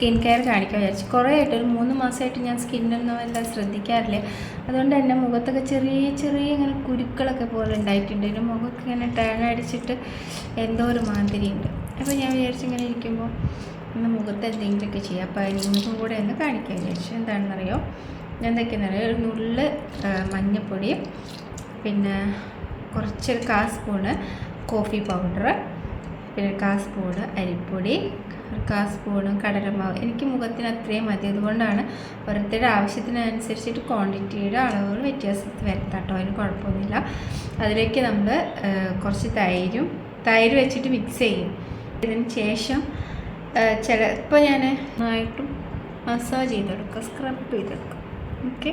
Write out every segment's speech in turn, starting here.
Skin care കാണിക്കാൻ വിചാരിച്ചു. കുറേ ആയിട്ട് ഒരു 3 മാസമായിട്ട് ഞാൻ സ്കിന്നൊന്നും എല്ലാം ശ്രദ്ധിക്കാറില്ല. അതുകൊണ്ട് തന്നെ മുഖത്തൊക്കെ ചെറിയ ചെറിയ ഇങ്ങനെ കുരുക്കളൊക്കെ പോലെ ഉണ്ടായിട്ടുണ്ട്. എൻ്റെ മുഖമൊക്കെ ഇങ്ങനെ ടേൺ അടിച്ചിട്ട് എന്തോ ഒരു മാതിരിയുണ്ട്. അപ്പോൾ ഞാൻ വിചാരിച്ചു ഇങ്ങനെ ഇരിക്കുമ്പോൾ ഇന്ന് മുഖത്ത് എന്തെങ്കിലുമൊക്കെ ചെയ്യാം. അപ്പോൾ നിങ്ങൾക്കും കൂടെ ഒന്ന് കാണിക്കാൻ വിചാരിച്ചു. എന്താണെന്നറിയോ, എന്തൊക്കെയാണെന്നറിയോ, ഒരു നുള്ള് മഞ്ഞൾപ്പൊടി, പിന്നെ കുറച്ചൊരു 1/4 സ്പൂണ് കോഫി പൗഡർ, പിന്നെ 1/4 സ്പൂണ് അരിപ്പൊടി, 1/4 സ്പൂണ് കടലമാവ്. എനിക്ക് മുഖത്തിന് അത്രയും മതി. അതുകൊണ്ടാണ് ഓരോരുത്തരുടെ ആവശ്യത്തിനനുസരിച്ചിട്ട് ക്വാണ്ടിറ്റിയുടെ അളവുകൾ വ്യത്യാസം വരുത്താം കേട്ടോ, അതിന് കുഴപ്പമൊന്നുമില്ല. അതിലേക്ക് നമ്മൾ കുറച്ച് തൈര് വെച്ചിട്ട് മിക്സ് ചെയ്യും. ഇതിന് ശേഷം ചിലപ്പോൾ ഞാൻ നന്നായിട്ടും മസാജ് ചെയ്തെടുക്കുക, സ്ക്രബ് ചെയ്തെടുക്കുക. ഓക്കെ,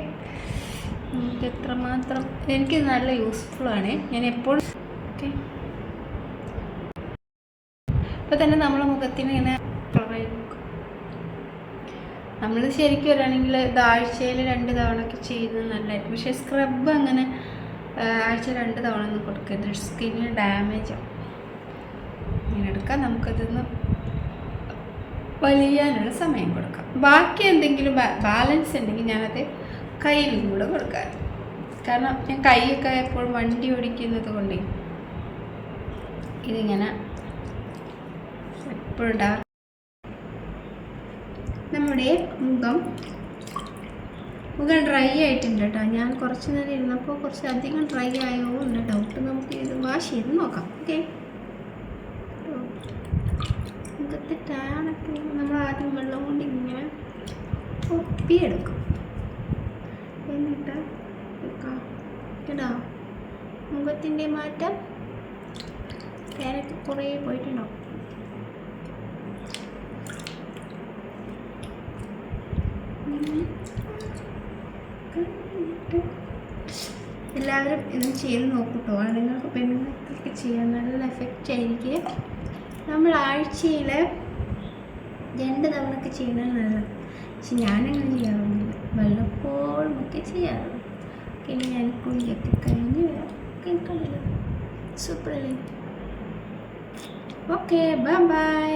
നമുക്ക് എത്രമാത്രം എനിക്ക് നല്ല യൂസ്ഫുള്ളാണ്. ഞാൻ എപ്പോഴും ഓക്കെ. ഇപ്പോൾ തന്നെ നമ്മളെ മുഖത്തിന് ഇങ്ങനെ നമ്മൾ ശരിക്കും വരികയാണെങ്കിൽ ഇത് ആഴ്ചയിൽ 2 തവണയൊക്കെ ചെയ്യുന്നത് നല്ലതായിരിക്കും. പക്ഷേ സ്ക്രബ് അങ്ങനെ ആഴ്ച 2 തവണ ഒന്നും കൊടുക്കരുത്, സ്കിന്നിന് ഡാമേജ് ആവും. ഇങ്ങനെ എടുക്കാം. നമുക്കതൊന്ന് വലിയാനുള്ള സമയം കൊടുക്കാം. ബാക്കി എന്തെങ്കിലും ബാലൻസ് ഉണ്ടെങ്കിൽ ഞാനത് കയ്യിലും കൂടെ കൊടുക്കാം. കാരണം ഞാൻ കൈയൊക്കെ എപ്പോഴും വണ്ടി ഓടിക്കുന്നത് കൊണ്ട് ഇതിങ്ങനെ എപ്പോഴും നമ്മുടെ മുഖം ഡ്രൈ ആയിട്ടുണ്ട് കേട്ടോ. ഞാൻ കുറച്ച് നേരം ഇരുന്നപ്പോൾ കുറച്ച് അധികം ഡ്രൈ ആയോ എന്ന ഡൗട്ട്. നമുക്ക് ഇത് വാഷ് ചെയ്ത് നോക്കാം. ഓക്കെ, മുഖത്ത് ടാനൊക്കെ നമ്മൾ ആദ്യം വെള്ളം കൊണ്ട് ഇങ്ങനെ ഒപ്പിയെടുക്കും, എന്നിട്ട് കേട്ടോ മുഖത്തിൻ്റെ മാറ്റം ടാനൊക്കെ കുറേ പോയിട്ടുണ്ടാവും. എല്ലാവരും ഇതും ചെയ്ത് നോക്കൂട്ടോ. ആണുങ്ങൾക്ക് പെണ്ണുങ്ങൾക്കൊക്കെ ചെയ്യാൻ നല്ല എഫക്റ്റ് ആയിരിക്കും. നമ്മൾ ആഴ്ചയിൽ 2 തവണയൊക്കെ ചെയ്യുന്നത് നല്ലത്. പക്ഷെ ഞാനങ്ങനെ ചെയ്യാറൊന്നുമില്ല, വല്ലപ്പോഴും ഒക്കെ ചെയ്യാറുള്ളൂ. പിന്നെ ഞാൻ കുളിയൊക്കെ കഴിഞ്ഞ് വരാം. കേൾക്കണല്ലോ, സൂപ്പറല്ലേ? Okay, bye by.